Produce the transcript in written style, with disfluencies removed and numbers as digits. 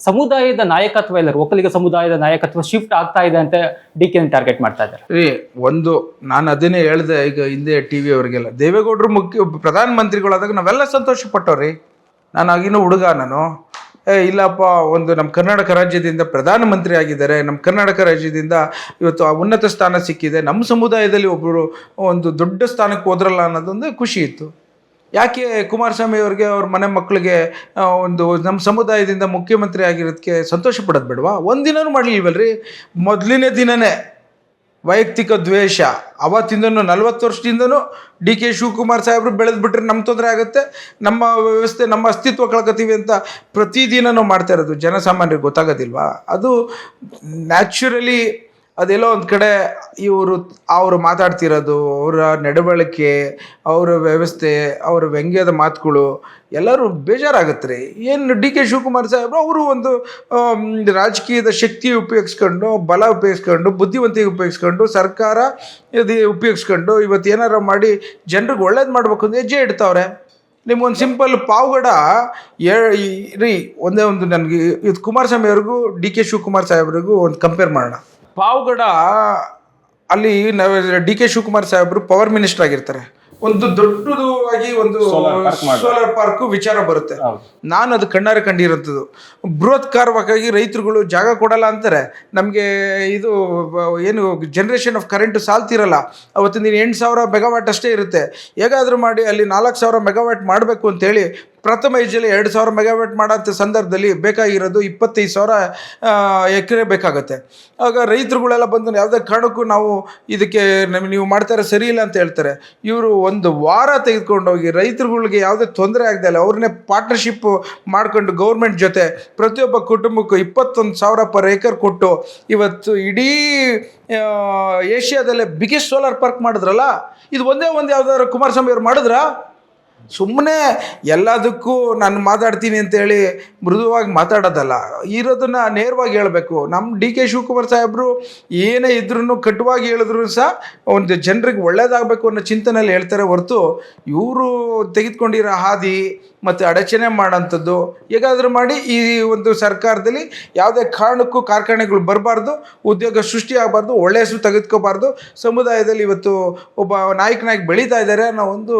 ಸಮುದಾಯದ ನಾಯಕತ್ವ ಎಲ್ಲರೂ ಒಕ್ಕಲಿಗ ಸಮುದಾಯದ ನಾಯಕತ್ವ ಶಿಫ್ಟ್ ಆಗ್ತಾ ಇದೆ ಅಂತ ಡಿ.ಕೆ ಟಾರ್ಗೆಟ್ ಮಾಡ್ತಾ ಇದ್ದಾರೆ. ನಾನು ಅದನ್ನೇ ಹೇಳಿದೆ ಈಗ ಹಿಂದೆ ಟಿವಿ ಅವರಿಗೆಲ್ಲ, ದೇವೇಗೌಡರು ಪ್ರಧಾನಮಂತ್ರಿಗಳಾದಾಗ ನಾವೆಲ್ಲ ಸಂತೋಷ ಪಟ್ಟವ್ರಿ. ನಾನು ಆಗಿನ ಹುಡುಗ, ನಾನು ಇಲ್ಲಪ್ಪ ಒಂದು ನಮ್ಮ ಕರ್ನಾಟಕ ರಾಜ್ಯದಿಂದ ಪ್ರಧಾನಮಂತ್ರಿ ಆಗಿದ್ದಾರೆ, ನಮ್ಮ ಕರ್ನಾಟಕ ರಾಜ್ಯದಿಂದ ಇವತ್ತು ಉನ್ನತ ಸ್ಥಾನ ಸಿಕ್ಕಿದೆ, ನಮ್ಮ ಸಮುದಾಯದಲ್ಲಿ ಒಬ್ಬರು ಒಂದು ದೊಡ್ಡ ಸ್ಥಾನಕ್ಕೆ ಹೋದ್ರಲ್ಲ ಅನ್ನೋದೊಂದು ಖುಷಿ ಇತ್ತು. ಯಾಕೆ ಕುಮಾರಸ್ವಾಮಿ ಅವ್ರಿಗೆ ಅವ್ರ ಮನೆ ಮಕ್ಕಳಿಗೆ ಒಂದು ನಮ್ಮ ಸಮುದಾಯದಿಂದ ಮುಖ್ಯಮಂತ್ರಿ ಆಗಿರೋದಕ್ಕೆ ಸಂತೋಷ ಪಡೋದು ಬೇಡವಾ? ಒಂದಿನೂ ಮಾಡಲಿಲ್ವಲ್ರಿ. ಮೊದಲನೇ ದಿನವೇ ವೈಯಕ್ತಿಕ ದ್ವೇಷ. ಅವತ್ತಿಂದನೂ 40 ವರ್ಷದಿಂದನೂ ಡಿ.ಕೆ ಶಿವಕುಮಾರ್ ಸಾಹೇಬರು ಬೆಳೆದ್ಬಿಟ್ರೆ ನಮ್ಮ ತೊಂದರೆ ಆಗುತ್ತೆ, ನಮ್ಮ ವ್ಯವಸ್ಥೆ, ನಮ್ಮ ಅಸ್ತಿತ್ವ ಕಳ್ಕೊತೀವಿ ಅಂತ ಪ್ರತಿದಿನನೂ ಮಾಡ್ತಾ ಇರೋದು ಜನಸಾಮಾನ್ಯರಿಗೆ ಗೊತ್ತಾಗೋದಿಲ್ವಾ? ಅದು ನ್ಯಾಚುರಲಿ ಅದೆಲ್ಲೋ ಒಂದು ಕಡೆ ಅವರು ಮಾತಾಡ್ತಿರೋದು, ಅವರ ನಡವಳಿಕೆ, ಅವರ ವ್ಯವಸ್ಥೆ, ಅವರ ವ್ಯಂಗ್ಯದ ಮಾತುಗಳು ಎಲ್ಲರೂ ಬೇಜಾರಾಗುತ್ತೆ ರೀ. ಏನು ಡಿ.ಕೆ ಶಿವಕುಮಾರ್ ಸಾಹೇಬರು ಅವರು ಒಂದು ರಾಜಕೀಯದ ಶಕ್ತಿ ಉಪಯೋಗಿಸ್ಕೊಂಡು, ಬಲ ಉಪಯೋಗಿಸ್ಕೊಂಡು, ಬುದ್ಧಿವಂತಿಕೆ ಉಪಯೋಗಿಸ್ಕೊಂಡು, ಸರ್ಕಾರ ಇದು ಉಪಯೋಗಿಸ್ಕೊಂಡು ಇವತ್ತು ಏನಾರು ಮಾಡಿ ಜನರಿಗೆ ಒಳ್ಳೇದು ಮಾಡ್ಬೇಕು ಅಂತ ಹೆಜ್ಜೆ ಇಡ್ತಾವ್ರೆ. ನಿಮ್ಗೊಂದು ಸಿಂಪಲ್ ಪಾವಗಡ ರೀ, ಒಂದೇ ಒಂದು ನನಗೆ ಇದು ಕುಮಾರಸ್ವಾಮಿ ಅವ್ರಿಗೂ ಡಿ.ಕೆ ಶಿವಕುಮಾರ್ ಸಾಹೇಬ್ರಿಗೂ ಒಂದು ಕಂಪೇರ್ ಮಾಡೋಣ. ಪಾವಗಡ ಅಲ್ಲಿ ಡಿ.ಕೆ ಶಿವಕುಮಾರ್ ಸಾಹೇಬರು ಪವರ್ ಮಿನಿಸ್ಟರ್ ಆಗಿರ್ತಾರೆ, ಒಂದು ದೊಡ್ಡದು ಆಗಿ ಒಂದು ಸೋಲಾರ್ ಪಾರ್ಕ್ ವಿಚಾರ ಬರುತ್ತೆ. ನಾನು ಅದು ಕಣ್ಣಾರೆ ಕಂಡಿರೋಂಥದ್ದು. ಬೃಹತ್ಕಾರವಾಗಿ ರೈತರುಗಳು ಜಾಗ ಕೊಡಲ್ಲ ಅಂತಾರೆ. ನಮಗೆ ಇದು ಏನು ಜನ್ರೇಷನ್ ಆಫ್ ಕರೆಂಟ್ ಸಾಲ್ತಿರಲ್ಲ, ಅವತ್ತಿನ ದಿನ 8,000 ಮೆಗಾವಾಟ್ ಅಷ್ಟೇ ಇರುತ್ತೆ. ಹೇಗಾದರೂ ಮಾಡಿ ಅಲ್ಲಿ 4,000 ಮೆಗಾವಾಟ್ ಮಾಡಬೇಕು ಅಂತೇಳಿ ಪ್ರಥಮ ಹೆಜ್ಜೆಯಲ್ಲಿ 2,000 ಮೆಗಾವಾಟ್ ಮಾಡೋಂಥ ಸಂದರ್ಭದಲ್ಲಿ ಬೇಕಾಗಿರೋದು 25,000 ಎಕರೆ ಬೇಕಾಗುತ್ತೆ. ಆಗ ರೈತರುಗಳೆಲ್ಲ ಬಂದು ಯಾವುದೇ ಕಾರಣಕ್ಕೂ ನಾವು ಇದಕ್ಕೆ ನೀವು ಮಾಡ್ತಾರೆ ಸರಿ ಇಲ್ಲ ಅಂತ ಹೇಳ್ತಾರೆ. ಇವರು ಒಂದು ವಾರ ತೆಗೆದುಕೊಂಡೋಗಿ ರೈತರುಗಳಿಗೆ ಯಾವುದೇ ತೊಂದರೆ ಆಗದೆ ಇಲ್ಲ ಅವ್ರನ್ನೇ ಪಾರ್ಟ್ನರ್ಶಿಪ್ ಮಾಡ್ಕೊಂಡು ಗೌರ್ಮೆಂಟ್ ಜೊತೆ ಪ್ರತಿಯೊಬ್ಬ ಕುಟುಂಬಕ್ಕೂ 21,000 ಪರ್ ಏಕರ್ ಕೊಟ್ಟು ಇವತ್ತು ಇಡೀ ಏಷ್ಯಾದಲ್ಲೇ ಬಿಗ್ಗೆಸ್ಟ್ ಸೋಲಾರ್ ಪಾರ್ಕ್ ಮಾಡಿದ್ರಲ್ಲ. ಇದು ಒಂದೇ ಒಂದು ಯಾವ್ದಾದ್ರು ಕುಮಾರಸ್ವಾಮಿ ಅವ್ರು ಮಾಡಿದ್ರಾ? ಸುಮ್ಮನೆ ಎಲ್ಲದಕ್ಕೂ ನಾನು ಮಾತಾಡ್ತೀನಿ ಅಂತೇಳಿ ಮೃದುವಾಗಿ ಮಾತಾಡೋದಲ್ಲ, ಇರೋದನ್ನು ನೇರವಾಗಿ ಹೇಳಬೇಕು. ನಮ್ಮ ಡಿ.ಕೆ ಶಿವಕುಮಾರ್ ಸಾಹೇಬರು ಏನೇ ಇದ್ರೂ ಕಟುವಾಗಿ ಹೇಳಿದ್ರು ಸಹ ಒಂದು ಜನರಿಗೆ ಒಳ್ಳೇದಾಗಬೇಕು ಅನ್ನೋ ಚಿಂತನೆಯಲ್ಲಿ ಹೇಳ್ತಾರೆ ಹೊರತು ಇವರು ತೆಗೆದುಕೊಂಡಿರೋ ಹಾದಿ ಮತ್ತು ಅಡಚಣೆ ಮಾಡೋಂಥದ್ದು ಹೇಗಾದರೂ ಮಾಡಿ ಈ ಒಂದು ಸರ್ಕಾರದಲ್ಲಿ ಯಾವುದೇ ಕಾರಣಕ್ಕೂ ಕಾರ್ಖಾನೆಗಳು ಬರಬಾರ್ದು, ಉದ್ಯೋಗ ಸೃಷ್ಟಿ ಆಗಬಾರ್ದು, ಒಳ್ಳೆಯ ಹೆಸರು ತೆಗೆದುಕೋಬಾರ್ದು, ಸಮುದಾಯದಲ್ಲಿ ಇವತ್ತು ಒಬ್ಬ ನಾಯಕನಾಗಿ ಬೆಳೀತಾ ಇದ್ದಾರೆ ಅನ್ನೋ ಒಂದು